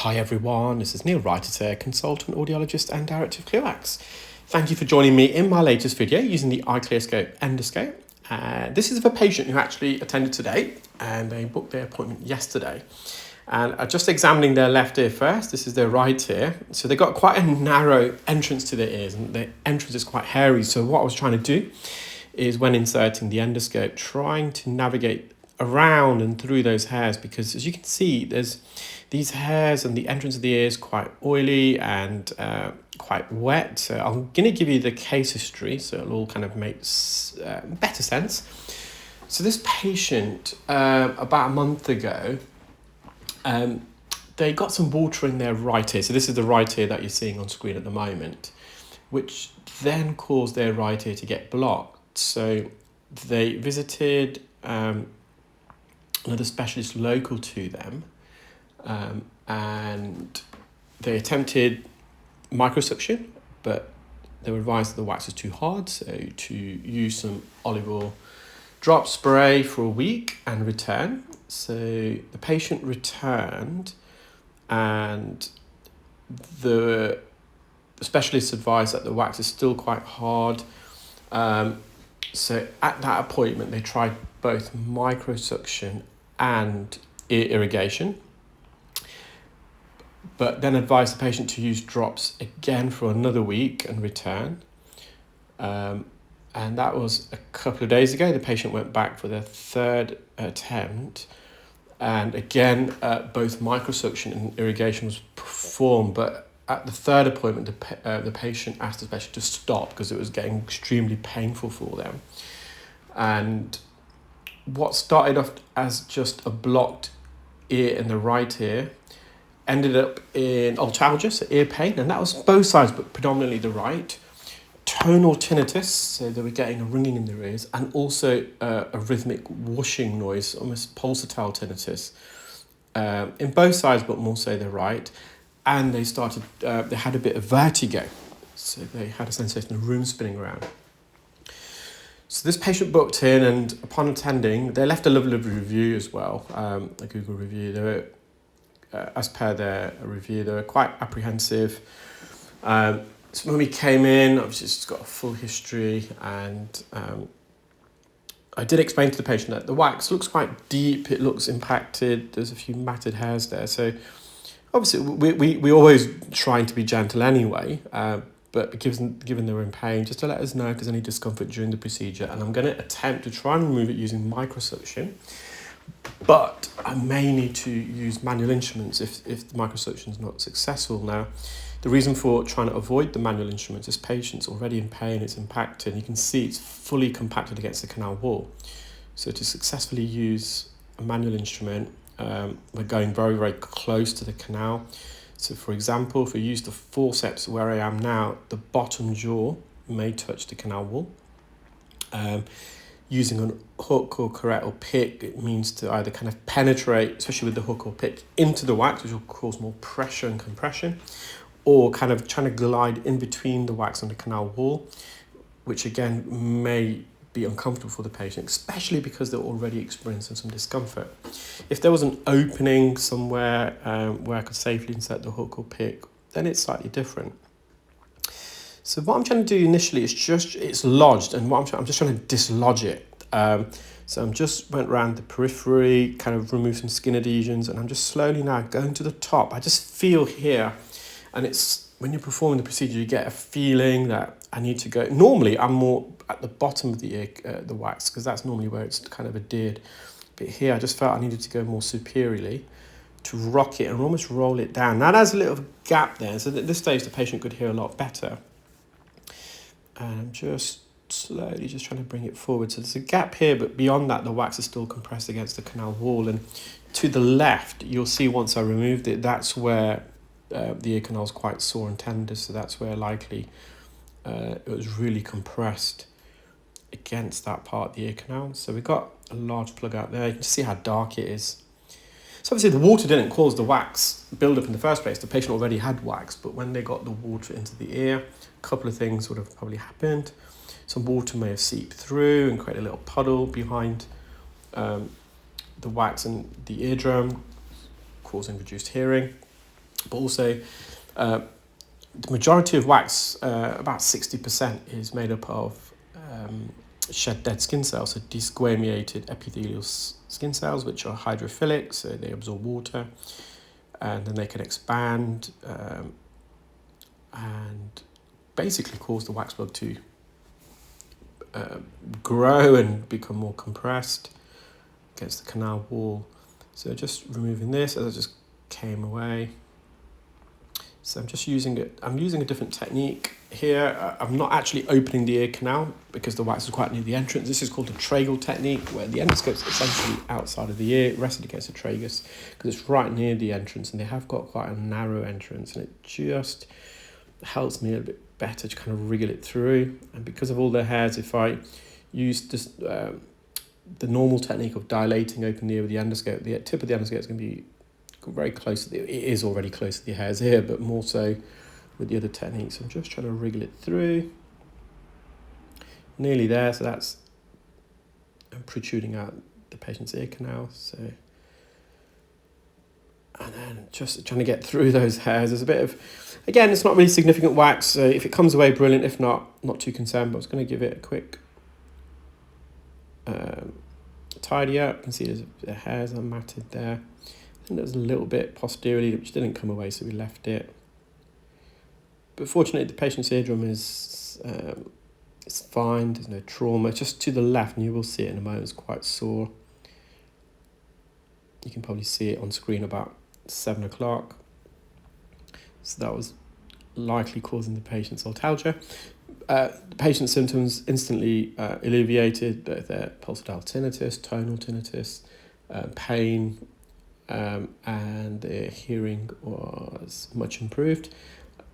Hi everyone, this is Neel, Raithatha, consultant, audiologist and director of ClearX. Thank you for joining me in my latest video using the iCLEARscope endoscope. This is of a patient who actually attended today and they booked their appointment yesterday. And just examining their left ear first, this is their right ear. So they got quite a narrow entrance to their ears and the entrance is quite hairy. So what I was trying to do is when inserting the endoscope, trying to navigate around and through those hairs, because as you can see there's these hairs and the entrance of the ear is quite oily and quite wet. So I'm going to give you the case history so it'll all kind of make better sense. So this patient about a month ago, they got some water in their right ear. So this is the right ear that you're seeing on screen at the moment, which then caused their right ear to get blocked. So they visited another specialist local to them, and they attempted microsuction, but they were advised that the wax was too hard, so to use some olive oil drop spray for a week and return. So the patient returned and the specialist advised that the wax is still quite hard. So at that appointment, they tried both microsuction and ear irrigation, but then advised the patient to use drops again for another week and return. And that was a couple of days ago. The patient went back for their third attempt. And again, both microsuction and irrigation was performed, but at the third appointment, the patient asked the specialist to stop because it was getting extremely painful for them. And what started off as just a blocked ear in the right ear ended up in audiologist, ear pain, and that was both sides, but predominantly the right. Tonal tinnitus, so they were getting a ringing in their ears, and also a rhythmic whooshing noise, almost pulsatile tinnitus, in both sides, but more so the right. And they had a bit of vertigo, so they had a sensation of room spinning around. So this patient booked in, and upon attending, they left a lovely review as well, a Google review. They were, as per their review, they were quite apprehensive. So when we came in, obviously it's got a full history, and I did explain to the patient that the wax looks quite deep, it looks impacted, there's a few matted hairs there. So obviously we always trying to be gentle anyway, but given they were in pain, just to let us know if there's any discomfort during the procedure. And I'm going to attempt to try and remove it using microsuction, but I may need to use manual instruments if the microsuction is not successful. Now, the reason for trying to avoid the manual instruments is patient's already in pain, it's impacted, and you can see it's fully compacted against the canal wall. So to successfully use a manual instrument, we're going very, very close to the canal. So for example, if we use the forceps where I am now, the bottom jaw may touch the canal wall. Using a hook or curette or pick, it means to either kind of penetrate, especially with the hook or pick, into the wax, which will cause more pressure and compression, or kind of trying to glide in between the wax and the canal wall, which again may be uncomfortable for the patient, especially because they're already experiencing some discomfort. If there was an opening somewhere where I could safely insert the hook or pick, then it's slightly different. So what I'm trying to do initially is it's lodged, and I'm just trying to dislodge it. So I'm just went around the periphery, kind of removed some skin adhesions, and I'm just slowly now going to the top. I just feel here, and it's when you're performing the procedure, you get a feeling that I need to go. Normally, I'm more at the bottom of the ear, the wax, because that's normally where it's kind of adhered. But here, I just felt I needed to go more superiorly to rock it and almost roll it down. Now, there's a little gap there, so at this stage, the patient could hear a lot better. And I'm just slowly just trying to bring it forward. So there's a gap here, but beyond that, the wax is still compressed against the canal wall. And to the left, you'll see once I removed it, that's where the ear canal is quite sore and tender. So that's where likely it was really compressed against that part of the ear canal. So we've got a large plug out there. You can see how dark it is. So obviously the water didn't cause the wax build up in the first place. The patient already had wax, but when they got the water into the ear, a couple of things would have probably happened. Some water may have seeped through and created a little puddle behind the wax and the eardrum, causing reduced hearing. But also, the majority of wax, about 60%, is made up of shed dead skin cells, so desquamated epithelial skin cells, which are hydrophilic, so they absorb water, and then they can expand and basically cause the wax plug to grow and become more compressed against the canal wall. So just removing this as I just came away. So I'm just using it. I'm using a different technique here. I'm not actually opening the ear canal because the wax is quite near the entrance. This is called the Tragal technique, where the endoscope is essentially outside of the ear, rested against the tragus, because it's right near the entrance, and they have got quite a narrow entrance, and it just helps me a little bit better to kind of wriggle it through. And because of all the hairs, if I use this, the normal technique of dilating open the ear with the endoscope, the tip of the endoscope is going to be very close to it is already close to the hairs here, but more so with the other techniques. I'm just trying to wriggle it through. Nearly there, so that's protruding out the patient's ear canal. So, and then just trying to get through those hairs. There's a bit of, again, it's not really significant wax, so if it comes away, brilliant. If not, not too concerned, but I was going to give it a quick tidy up. You can see the hairs are matted there. I think there's a little bit posteriorly which didn't come away, so we left it. But fortunately, the patient's eardrum is it's fine. There's no trauma. Just to the left, and you will see it in a moment, it's quite sore. You can probably see it on screen about 7 o'clock. So that was likely causing the patient's altalgia. The patient's symptoms instantly alleviated, both their pulsatile tinnitus, tonal tinnitus, pain, and their hearing was much improved.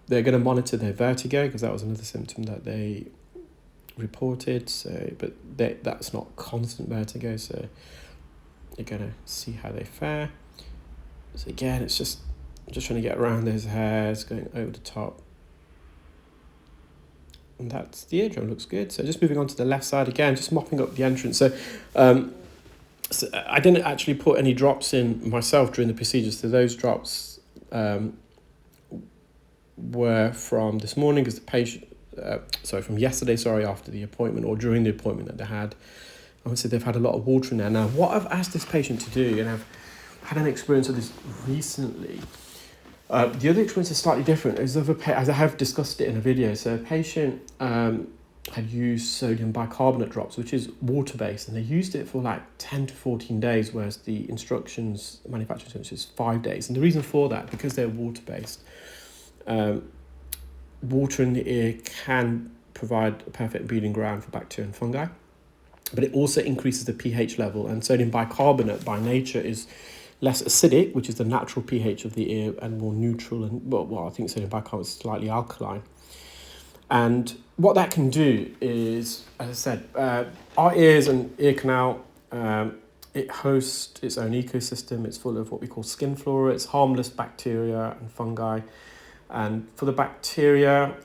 They're going to monitor their vertigo because that was another symptom that they reported. So, but that's not constant vertigo, so you're going to see how they fare. So again, it's just trying to get around those hairs, going over the top. And that's the eardrum, looks good. So just moving on to the left side again, just mopping up the entrance. So I didn't actually put any drops in myself during the procedure. So those drops were from this morning, because the patient, from yesterday, after the appointment or during the appointment that they had. Obviously, they've had a lot of water in there. Now, what I've asked this patient to do, and I've had an experience of this recently, the other experience is slightly different. As I have discussed it in a video, so a patient had used sodium bicarbonate drops, which is water-based, and they used it for like 10 to 14 days, whereas the manufacturing instructions is 5 days. And the reason for that, because they're water-based, water in the ear can provide a perfect breeding ground for bacteria and fungi, but it also increases the pH level, and sodium bicarbonate by nature is less acidic, which is the natural pH of the ear, and more neutral, and well I think sodium bicarbonate is slightly alkaline. And what that can do is, as I said, our ears and ear canal, it hosts its own ecosystem. It's full of what we call skin flora. It's harmless bacteria and fungi. And for the bacteria,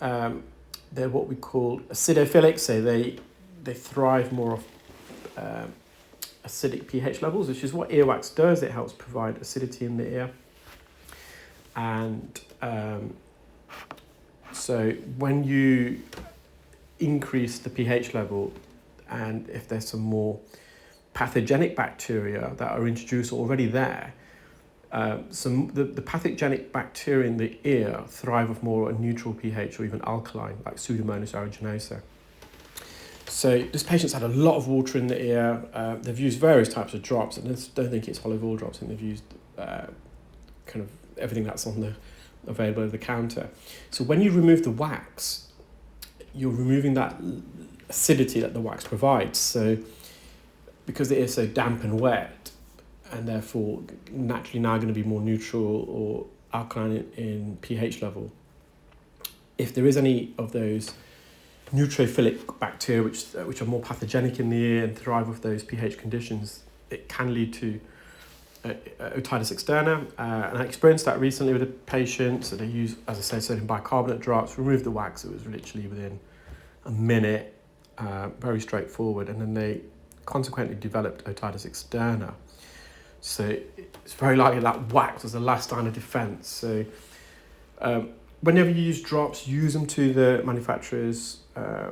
they're what we call acidophilic, so they thrive more off acidic pH levels, which is what earwax does. It helps provide acidity in the ear. And so when you increase the pH level, and if there's some more pathogenic bacteria that are introduced already there, the pathogenic bacteria in the ear thrive with more a neutral pH or even alkaline, like Pseudomonas aeruginosa. So this patient's had a lot of water in the ear. They've used various types of drops, and I don't think it's olive oil drops. I think they've used kind of everything that's available over the counter. So when you remove the wax, you're removing that acidity that the wax provides. So because it is so damp and wet, and therefore naturally now going to be more neutral or alkaline in pH level, if there is any of those neutrophilic bacteria which are more pathogenic in the ear and thrive with those pH conditions, it can lead to otitis externa. And I experienced that recently with a patient. So they used, as I said, sodium bicarbonate drops, removed the wax. It was literally within a minute, very straightforward. And then they consequently developed otitis externa. So it's very likely that wax was the last line of defense. So whenever you use drops, use them to the manufacturer's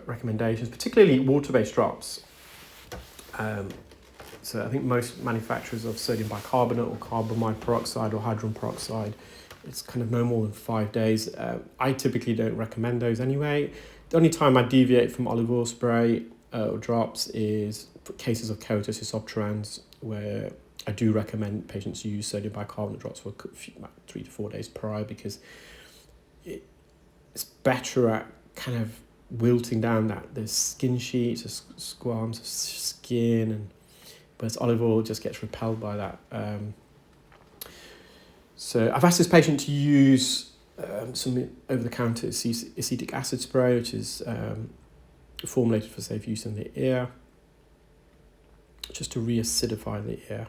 recommendations, particularly water-based drops. So I think most manufacturers of sodium bicarbonate or carbamide peroxide or hydrogen peroxide, it's kind of no more than 5 days. I typically don't recommend those anyway. The only time I deviate from olive oil spray or drops is for cases of keratosis obturans, where I do recommend patients use sodium bicarbonate drops for about 3 to 4 days prior, because it's better at kind of wilting down the skin sheets, the squams of skin, and whereas olive oil just gets repelled by that. So I've asked this patient to use some over-the-counter acetic acid spray, which is formulated for safe use in the ear, just to re-acidify the ear.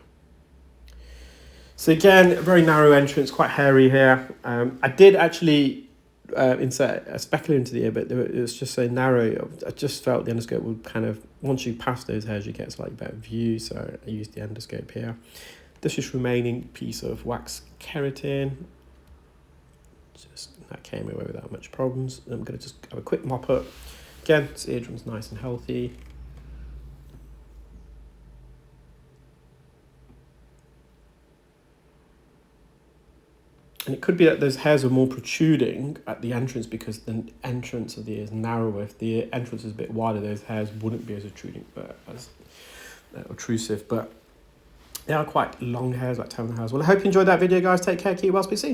So again, a very narrow entrance, quite hairy here. I did actually insert a specular into the ear, but it was just so narrow. I just felt the endoscope would kind of, once you pass those hairs, you get a slightly better view. So I used the endoscope here. This is remaining piece of wax keratin. Just that came away without much problems. I'm going to just have a quick mop up. Again, this eardrum's nice and healthy. And it could be that those hairs are more protruding at the entrance because the entrance of the ear is narrower. If the entrance is a bit wider, those hairs wouldn't be as protruding, but as obtrusive. But they are quite long hairs, like 10 hairs. Well, I hope you enjoyed that video, guys. Take care, keep well, speak soon.